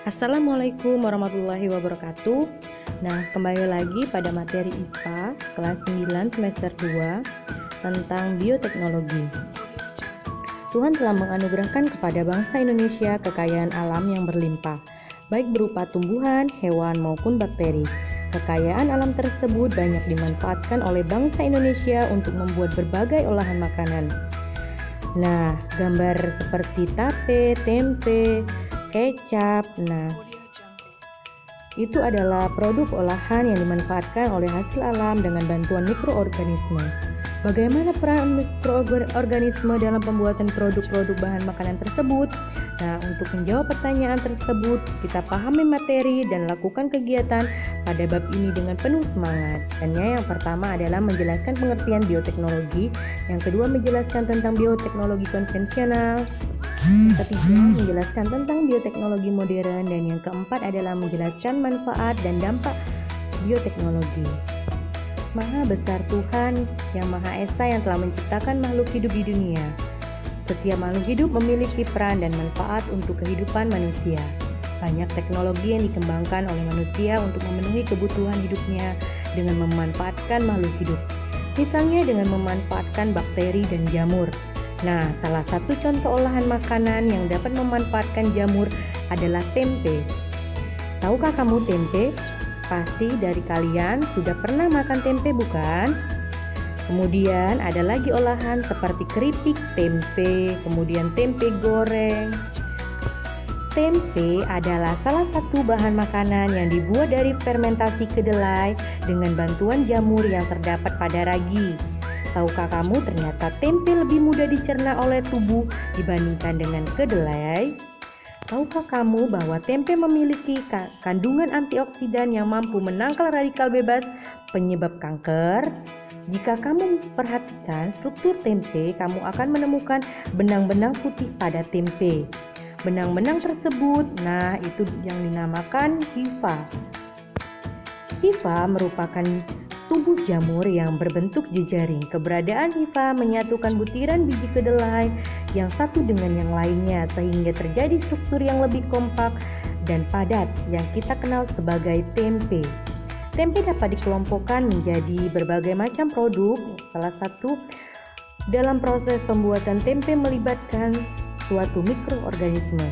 Assalamualaikum warahmatullahi wabarakatuh. Nah, kembali lagi pada materi IPA kelas 9 semester 2 tentang bioteknologi. Tuhan telah menganugerahkan kepada bangsa Indonesia kekayaan alam yang berlimpah, baik berupa tumbuhan, hewan, maupun bakteri. Kekayaan alam tersebut banyak dimanfaatkan oleh bangsa Indonesia untuk membuat berbagai olahan makanan. Nah, gambar seperti tape, tempe, kecap. Nah, itu adalah produk olahan yang dimanfaatkan oleh hasil alam dengan bantuan mikroorganisme. Bagaimana peran mikroorganisme dalam pembuatan produk-produk bahan makanan tersebut? Nah, untuk menjawab pertanyaan tersebut, kita pahami materi dan lakukan kegiatan pada bab ini dengan penuh semangat. Dan yang pertama adalah menjelaskan pengertian bioteknologi, yang kedua menjelaskan tentang bioteknologi konvensional, yang ketiga menjelaskan tentang bioteknologi modern, dan yang keempat adalah menjelaskan manfaat dan dampak bioteknologi. Maha besar Tuhan yang Maha Esa yang telah menciptakan makhluk hidup di dunia. Setiap makhluk hidup memiliki peran dan manfaat untuk kehidupan manusia. Banyak teknologi yang dikembangkan oleh manusia untuk memenuhi kebutuhan hidupnya dengan memanfaatkan makhluk hidup. Misalnya dengan memanfaatkan bakteri dan jamur. Nah, salah satu contoh olahan makanan yang dapat memanfaatkan jamur adalah tempe. Tahukah kamu tempe? Pasti dari kalian sudah pernah makan tempe, bukan? Kemudian ada lagi olahan seperti keripik tempe, kemudian tempe goreng. Tempe adalah salah satu bahan makanan yang dibuat dari fermentasi kedelai dengan bantuan jamur yang terdapat pada ragi. Tahukah kamu ternyata tempe lebih mudah dicerna oleh tubuh dibandingkan dengan kedelai? Tahukah kamu bahwa tempe memiliki kandungan antioksidan yang mampu menangkal radikal bebas penyebab kanker? Jika kamu perhatikan struktur tempe, kamu akan menemukan benang-benang putih pada tempe. Benang-benang tersebut, nah itu yang dinamakan hifa. Hifa merupakan tubuh jamur yang berbentuk jejaring. Keberadaan hifa menyatukan butiran biji kedelai yang satu dengan yang lainnya sehingga terjadi struktur yang lebih kompak dan padat yang kita kenal sebagai tempe. Tempe dapat dikelompokkan menjadi berbagai macam produk. Salah satu dalam proses pembuatan tempe melibatkan suatu mikroorganisme.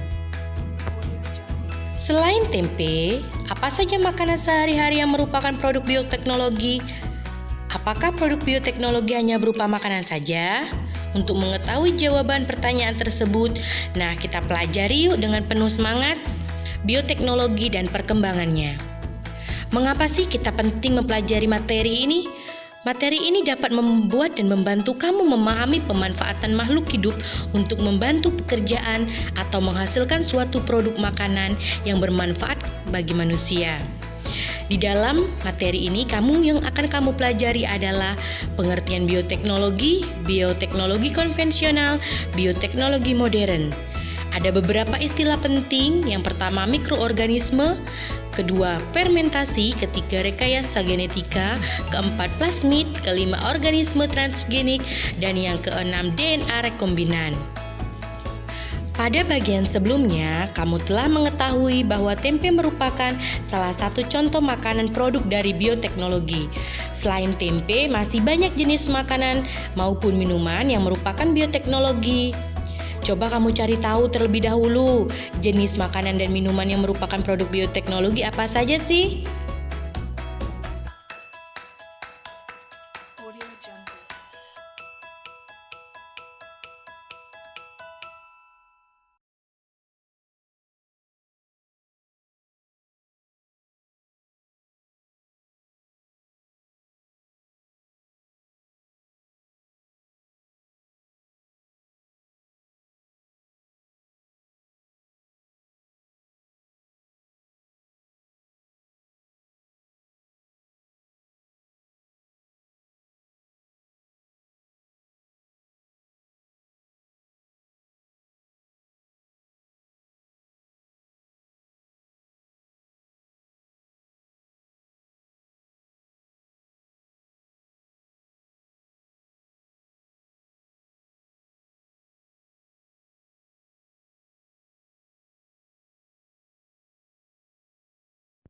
Selain tempe, apa saja makanan sehari-hari yang merupakan produk bioteknologi? Apakah produk bioteknologi hanya berupa makanan saja? Untuk mengetahui jawaban pertanyaan tersebut, nah kita pelajari yuk dengan penuh semangat bioteknologi dan perkembangannya. Mengapa sih kita penting mempelajari materi ini? Materi ini dapat membuat dan membantu kamu memahami pemanfaatan makhluk hidup untuk membantu pekerjaan atau menghasilkan suatu produk makanan yang bermanfaat bagi manusia. Di dalam materi ini, yang akan kamu pelajari adalah pengertian bioteknologi, bioteknologi konvensional, bioteknologi modern. Ada beberapa istilah penting. Yang pertama mikroorganisme, kedua fermentasi, ketiga rekayasa genetika, keempat plasmid, kelima organisme transgenik, dan yang keenam DNA rekombinan. Pada bagian sebelumnya, kamu telah mengetahui bahwa tempe merupakan salah satu contoh makanan produk dari bioteknologi. Selain tempe, masih banyak jenis makanan maupun minuman yang merupakan bioteknologi. Coba kamu cari tahu terlebih dahulu jenis makanan dan minuman yang merupakan produk bioteknologi apa saja sih?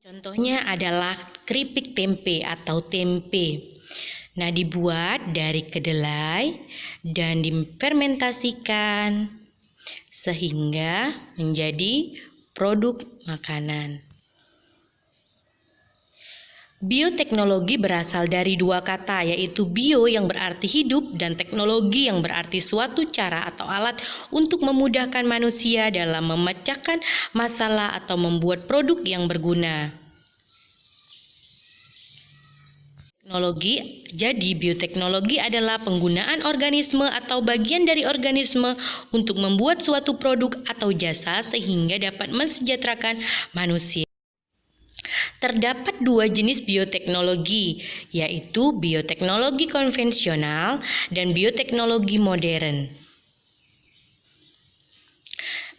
Contohnya adalah keripik tempe atau tempe. Nah, dibuat dari kedelai dan difermentasikan sehingga menjadi produk makanan. Bioteknologi berasal dari dua kata, yaitu bio yang berarti hidup dan teknologi yang berarti suatu cara atau alat untuk memudahkan manusia dalam memecahkan masalah atau membuat produk yang berguna. Jadi bioteknologi adalah penggunaan organisme atau bagian dari organisme untuk membuat suatu produk atau jasa sehingga dapat mensejahterakan manusia. Terdapat dua jenis bioteknologi, yaitu bioteknologi konvensional dan bioteknologi modern.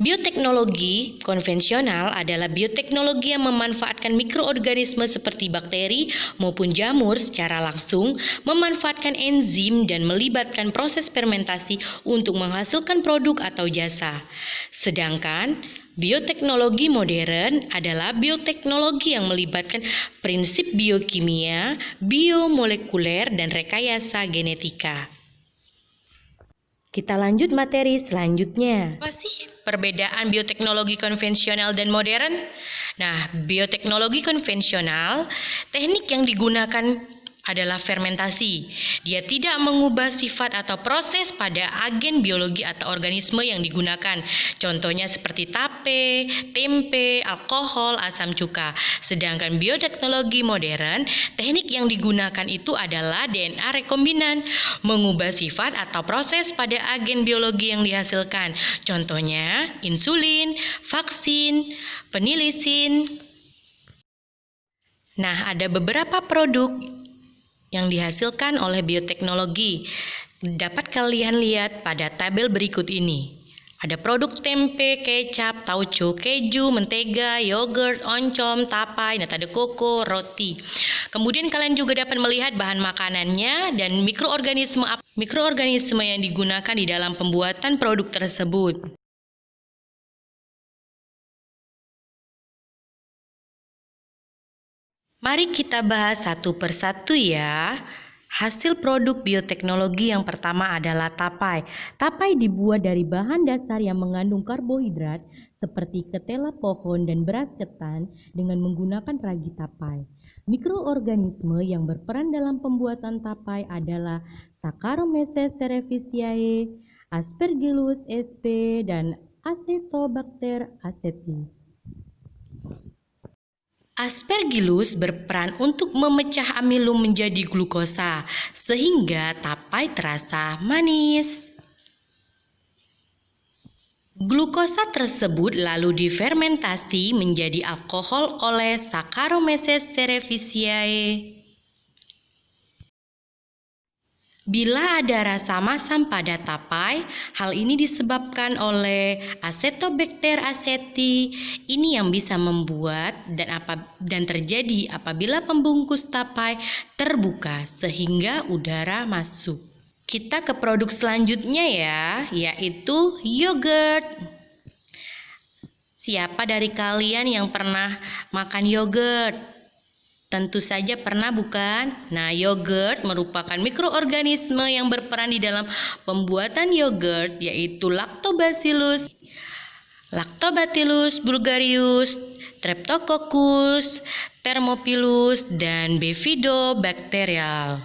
Bioteknologi konvensional adalah bioteknologi yang memanfaatkan mikroorganisme seperti bakteri maupun jamur secara langsung, memanfaatkan enzim dan melibatkan proses fermentasi untuk menghasilkan produk atau jasa. Sedangkan bioteknologi modern adalah bioteknologi yang melibatkan prinsip biokimia, biomolekuler, dan rekayasa genetika. Kita lanjut materi selanjutnya. Apa sih perbedaan bioteknologi konvensional dan modern? Nah, bioteknologi konvensional, teknik yang digunakan adalah fermentasi. Dia tidak mengubah sifat atau proses pada agen biologi atau organisme yang digunakan. Contohnya seperti tape, tempe, alkohol, asam cuka. Sedangkan bioteknologi modern, teknik yang digunakan itu adalah DNA rekombinan, mengubah sifat atau proses pada agen biologi yang dihasilkan. Contohnya insulin, vaksin, penilisin. Nah, ada beberapa produk yang dihasilkan oleh bioteknologi. Dapat kalian lihat pada tabel berikut ini. Ada produk tempe, kecap, tauco, keju, mentega, yogurt, oncom, tapai, nata de coco, roti. Kemudian kalian juga dapat melihat bahan makanannya dan mikroorganisme yang digunakan di dalam pembuatan produk tersebut. Mari kita bahas satu persatu ya. Hasil produk bioteknologi yang pertama adalah tapai. Tapai dibuat dari bahan dasar yang mengandung karbohidrat seperti ketela pohon dan beras ketan dengan menggunakan ragi tapai. Mikroorganisme yang berperan dalam pembuatan tapai adalah Saccharomyces cerevisiae, Aspergillus sp, dan Acetobacter aceti. Aspergillus berperan untuk memecah amilum menjadi glukosa, sehingga tapai terasa manis. Glukosa tersebut lalu difermentasi menjadi alkohol oleh Saccharomyces cerevisiae. Bila ada rasa masam pada tapai, hal ini disebabkan oleh Acetobacter aceti. Ini yang bisa membuat dan terjadi apabila pembungkus tapai terbuka sehingga udara masuk. Kita ke produk selanjutnya ya, yaitu yogurt. Siapa dari kalian yang pernah makan yogurt? Tentu saja pernah, bukan? Nah, yogurt merupakan mikroorganisme yang berperan di dalam pembuatan yogurt, yaitu Lactobacillus bulgarius, Streptococcus, Thermophilus, dan Bifidobacterial.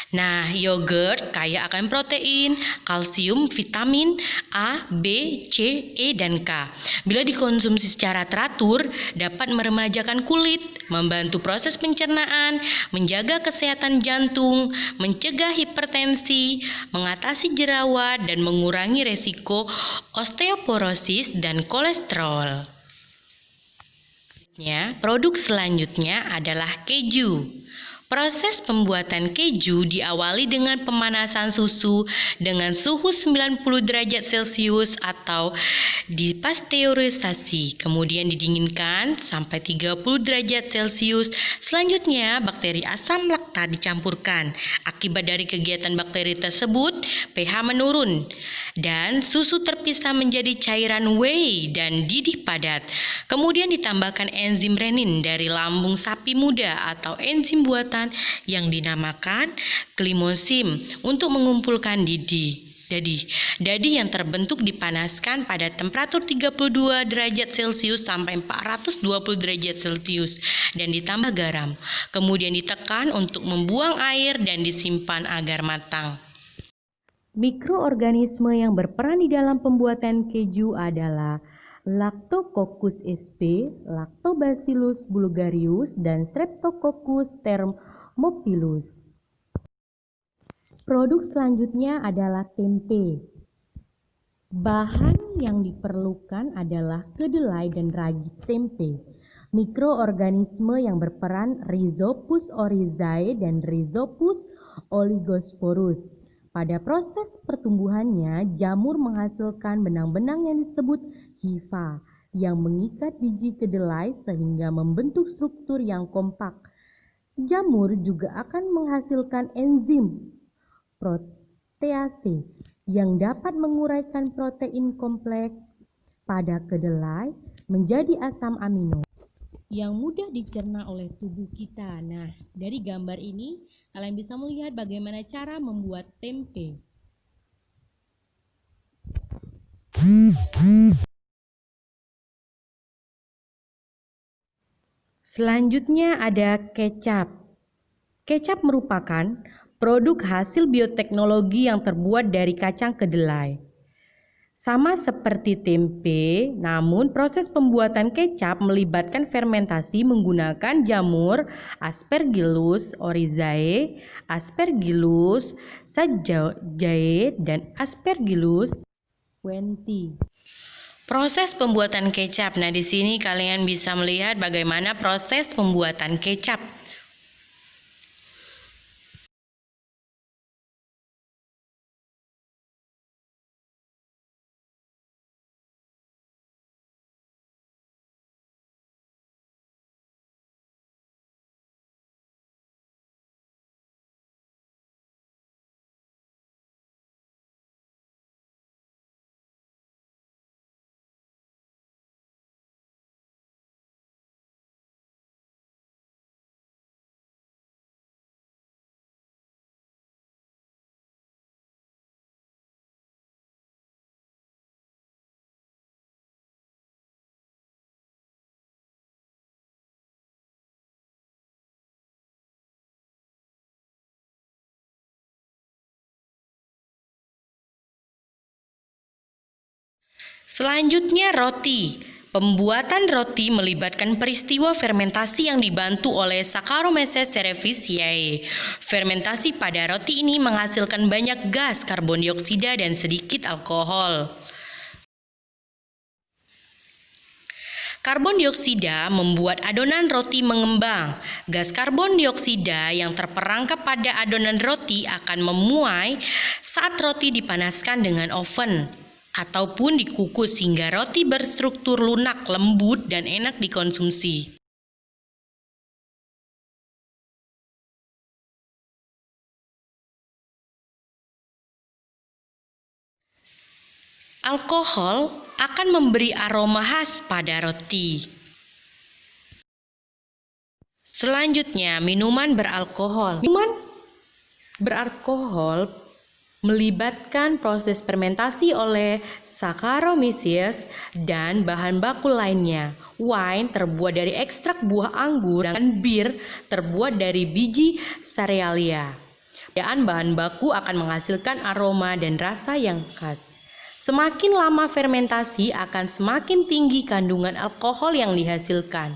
Nah, yogurt kaya akan protein, kalsium, vitamin A, B, C, E, dan K. Bila dikonsumsi secara teratur, dapat meremajakan kulit, membantu proses pencernaan, menjaga kesehatan jantung, mencegah hipertensi, mengatasi jerawat, dan mengurangi resiko osteoporosis dan kolesterol. Produk selanjutnya adalah keju. Proses pembuatan keju diawali dengan pemanasan susu dengan suhu 90 derajat Celcius atau dipasteurisasi, kemudian didinginkan sampai 30 derajat Celcius. Selanjutnya, bakteri asam laktat dicampurkan. Akibat dari kegiatan bakteri tersebut, pH menurun dan susu terpisah menjadi cairan whey dan didih padat. Kemudian ditambahkan enzim renin dari lambung sapi muda atau enzim buatan yang dinamakan klimosim untuk mengumpulkan dadi yang terbentuk dipanaskan pada temperatur 32 derajat Celcius sampai 420 derajat Celcius dan ditambah garam. Kemudian ditekan untuk membuang air dan disimpan agar matang. Mikroorganisme yang berperan di dalam pembuatan keju adalah Lactococcus sp, Lactobacillus bulgarius, dan Streptococcus thermophilus. Produk selanjutnya adalah tempe. Bahan yang diperlukan adalah kedelai dan ragi tempe. Mikroorganisme yang berperan Rhizopus oryzae dan Rhizopus oligosporus. Pada proses pertumbuhannya, jamur menghasilkan benang-benang yang disebut hifa yang mengikat biji kedelai sehingga membentuk struktur yang kompak. Jamur juga akan menghasilkan enzim protease yang dapat menguraikan protein kompleks pada kedelai menjadi asam amino yang mudah dicerna oleh tubuh kita. Nah, dari gambar ini kalian bisa melihat bagaimana cara membuat tempe. Selanjutnya ada kecap. Kecap merupakan produk hasil bioteknologi yang terbuat dari kacang kedelai. Sama seperti tempe, namun proses pembuatan kecap melibatkan fermentasi menggunakan jamur Aspergillus oryzae, Aspergillus sajae, dan Aspergillus wenti. Proses pembuatan kecap. Nah, di sini kalian bisa melihat bagaimana proses pembuatan kecap. Selanjutnya roti. Pembuatan roti melibatkan peristiwa fermentasi yang dibantu oleh Saccharomyces cerevisiae. Fermentasi pada roti ini menghasilkan banyak gas karbon dioksida dan sedikit alkohol. Karbon dioksida membuat adonan roti mengembang. Gas karbon dioksida yang terperangkap pada adonan roti akan memuai saat roti dipanaskan dengan oven ataupun dikukus hingga roti berstruktur lunak, lembut, dan enak dikonsumsi. Alkohol akan memberi aroma khas pada roti. Selanjutnya, minuman beralkohol. Minuman beralkohol melibatkan proses fermentasi oleh Saccharomyces dan bahan baku lainnya. Wine terbuat dari ekstrak buah anggur dan bir terbuat dari biji cerealia. Perbedaan bahan baku akan menghasilkan aroma dan rasa yang khas. Semakin lama fermentasi akan semakin tinggi kandungan alkohol yang dihasilkan.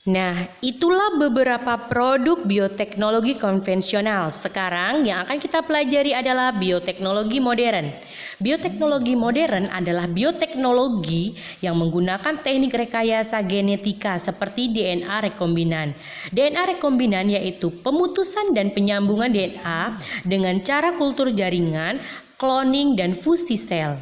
Nah, itulah beberapa produk bioteknologi konvensional. Sekarang yang akan kita pelajari adalah bioteknologi modern. Bioteknologi modern adalah bioteknologi yang menggunakan teknik rekayasa genetika seperti DNA rekombinan. DNA rekombinan yaitu pemutusan dan penyambungan DNA dengan cara kultur jaringan, cloning, dan fusi sel.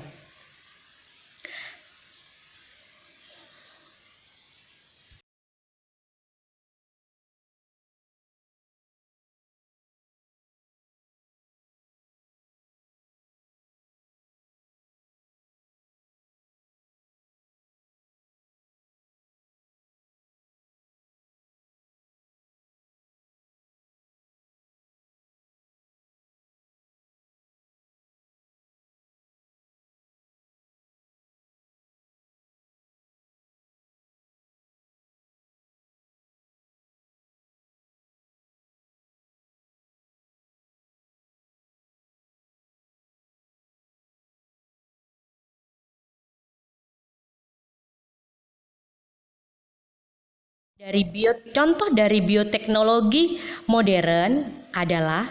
Contoh dari bioteknologi modern adalah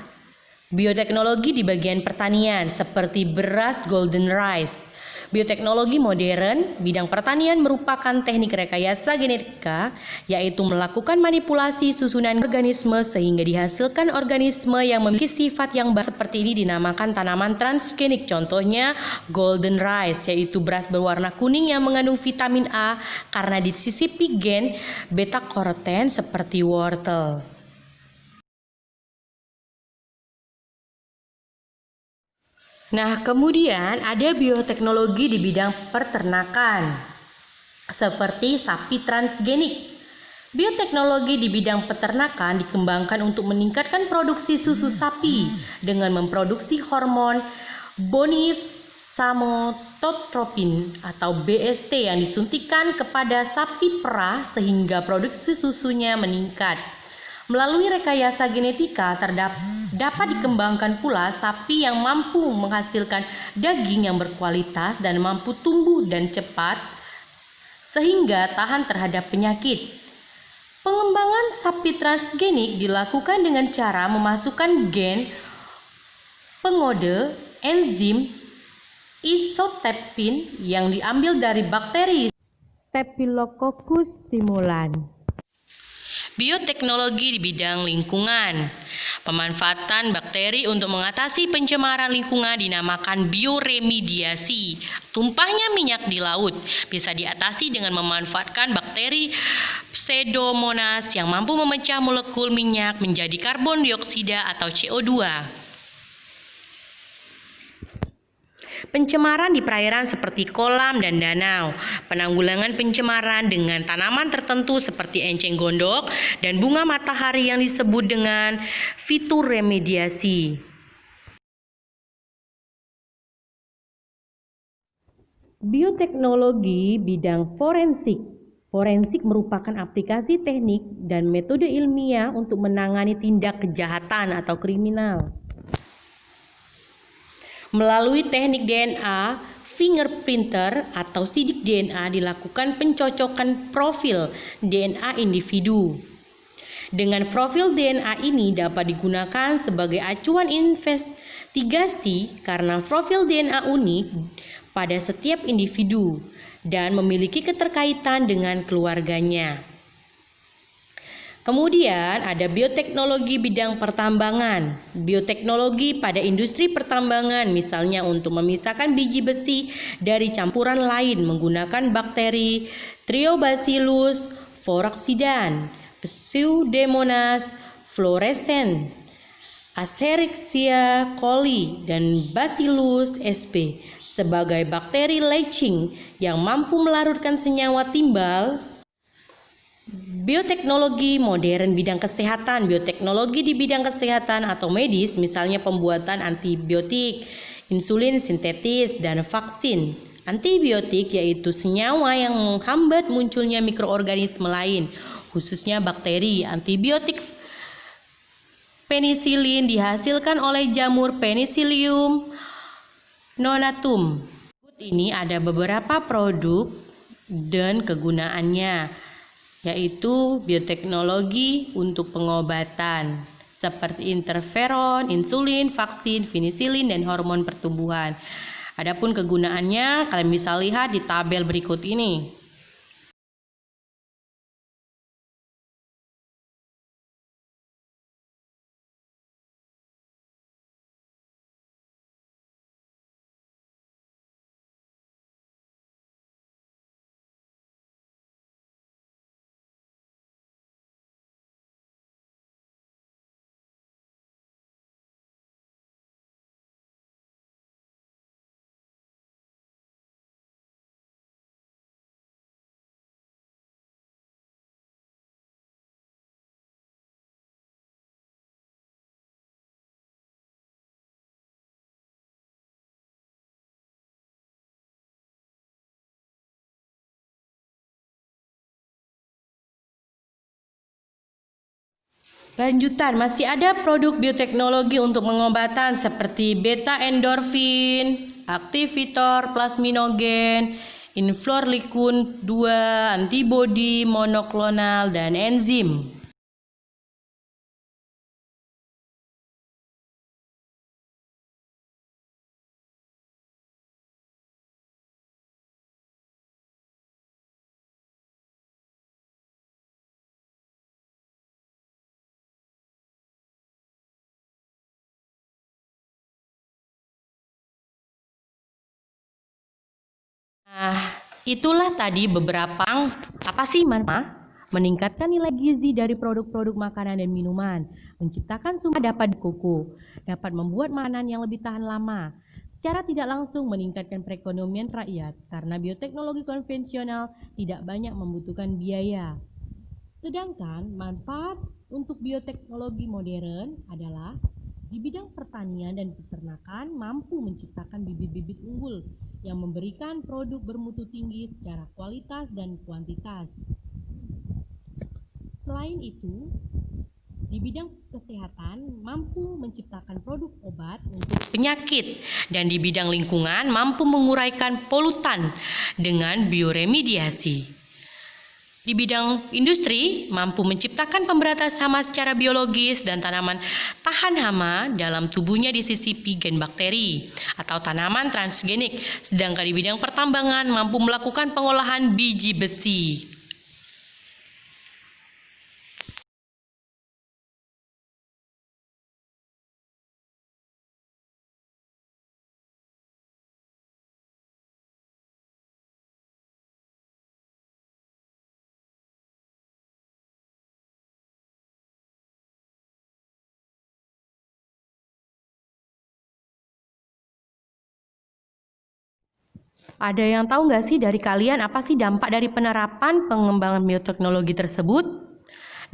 bioteknologi di bagian pertanian seperti beras golden rice. Bioteknologi modern bidang pertanian merupakan teknik rekayasa genetika, yaitu melakukan manipulasi susunan organisme sehingga dihasilkan organisme yang memiliki sifat yang baik. Seperti ini dinamakan tanaman transgenik. Contohnya golden rice, yaitu beras berwarna kuning yang mengandung vitamin A karena disisipi gen beta karoten seperti wortel. Nah, kemudian ada bioteknologi di bidang peternakan, seperti sapi transgenik. Bioteknologi di bidang peternakan dikembangkan untuk meningkatkan produksi susu sapi dengan memproduksi hormon bonifacimotropin atau BST yang disuntikan kepada sapi perah sehingga produksi susunya meningkat. Melalui rekayasa genetika dapat dikembangkan pula sapi yang mampu menghasilkan daging yang berkualitas dan mampu tumbuh dan cepat sehingga tahan terhadap penyakit. Pengembangan sapi transgenik dilakukan dengan cara memasukkan gen pengode enzim isotepin yang diambil dari bakteri Staphylococcus stimulan. Bioteknologi di bidang lingkungan. Pemanfaatan bakteri untuk mengatasi pencemaran lingkungan dinamakan bioremediasi. Tumpahnya minyak di laut bisa diatasi dengan memanfaatkan bakteri Pseudomonas yang mampu memecah molekul minyak menjadi karbon dioksida atau CO2. Pencemaran di perairan seperti kolam dan danau. Penanggulangan pencemaran dengan tanaman tertentu seperti enceng gondok dan bunga matahari yang disebut dengan fitoremediasi. Bioteknologi bidang forensik. Forensik merupakan aplikasi teknik dan metode ilmiah untuk menangani tindak kejahatan atau kriminal. Melalui teknik DNA, fingerprinter atau sidik DNA dilakukan pencocokan profil DNA individu. Dengan profil DNA ini dapat digunakan sebagai acuan investigasi karena profil DNA unik pada setiap individu dan memiliki keterkaitan dengan keluarganya. Kemudian ada bioteknologi bidang pertambangan. Bioteknologi pada industri pertambangan misalnya untuk memisahkan biji besi dari campuran lain menggunakan bakteri Triobacillus foroxidan, Pseudomonas fluorescens, Escherichia coli, dan Bacillus sp sebagai bakteri leaching yang mampu melarutkan senyawa timbal. Bioteknologi modern bidang kesehatan. Bioteknologi di bidang kesehatan atau medis misalnya pembuatan antibiotik, insulin sintetis, dan vaksin. Antibiotik yaitu senyawa yang menghambat munculnya mikroorganisme lain, khususnya bakteri. Antibiotik penisilin dihasilkan oleh jamur Penicillium nonatum. Ini ada beberapa produk dan kegunaannya. yaitu bioteknologi untuk pengobatan seperti interferon, insulin, vaksin, penisilin, dan hormon pertumbuhan. Adapun kegunaannya kalian bisa lihat di tabel berikut ini. Lanjutan, masih ada produk bioteknologi untuk pengobatan seperti beta endorfin, aktivitor plasminogen, inflorlikun 2, antibodi monoklonal, dan enzim. Nah, itulah tadi beberapa apa sih meningkatkan nilai gizi dari produk-produk makanan dan minuman, menciptakan sumber dapat kuku, dapat membuat makanan yang lebih tahan lama, secara tidak langsung meningkatkan perekonomian rakyat karena bioteknologi konvensional tidak banyak membutuhkan biaya. Sedangkan manfaat untuk bioteknologi modern adalah di bidang pertanian dan peternakan mampu menciptakan bibit-bibit unggul yang memberikan produk bermutu tinggi secara kualitas dan kuantitas. Selain itu, di bidang kesehatan mampu menciptakan produk obat untuk penyakit, dan di bidang lingkungan mampu menguraikan polutan dengan bioremediasi. Di bidang industri, mampu menciptakan pemberantas hama secara biologis dan tanaman tahan hama dalam tubuhnya disisipi gen bakteri atau tanaman transgenik. Sedangkan di bidang pertambangan, mampu melakukan pengolahan biji besi. Ada yang tahu nggak sih dari kalian apa sih dampak dari penerapan pengembangan bioteknologi tersebut?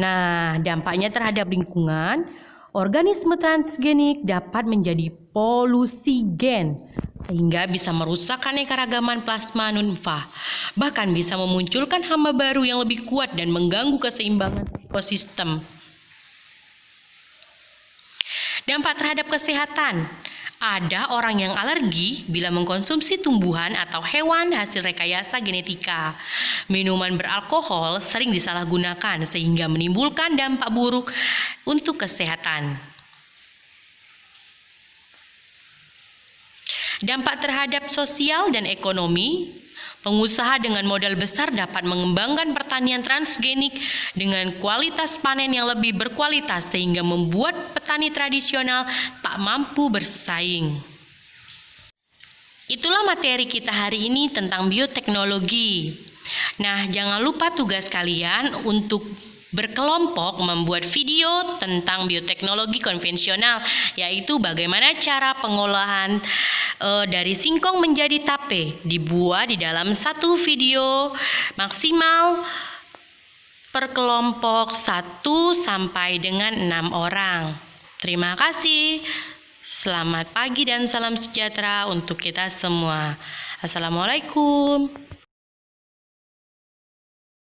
Nah, dampaknya terhadap lingkungan, organisme transgenik dapat menjadi polusi gen, sehingga bisa merusak keanekaragaman plasma nunfa, bahkan bisa memunculkan hama baru yang lebih kuat dan mengganggu keseimbangan ekosistem. Dampak terhadap kesehatan. Ada orang yang alergi bila mengkonsumsi tumbuhan atau hewan hasil rekayasa genetika. Minuman beralkohol sering disalahgunakan sehingga menimbulkan dampak buruk untuk kesehatan. Dampak terhadap sosial dan ekonomi. Pengusaha dengan modal besar dapat mengembangkan pertanian transgenik dengan kualitas panen yang lebih berkualitas sehingga membuat petani tradisional tak mampu bersaing. Itulah materi kita hari ini tentang bioteknologi. Nah, jangan lupa tugas kalian untuk berkelompok membuat video tentang bioteknologi konvensional, yaitu bagaimana cara pengolahan dari singkong menjadi tape, dibuat di dalam satu video maksimal per kelompok 1 sampai dengan 6 orang. Terima kasih. Selamat pagi dan salam sejahtera untuk kita semua. Assalamualaikum.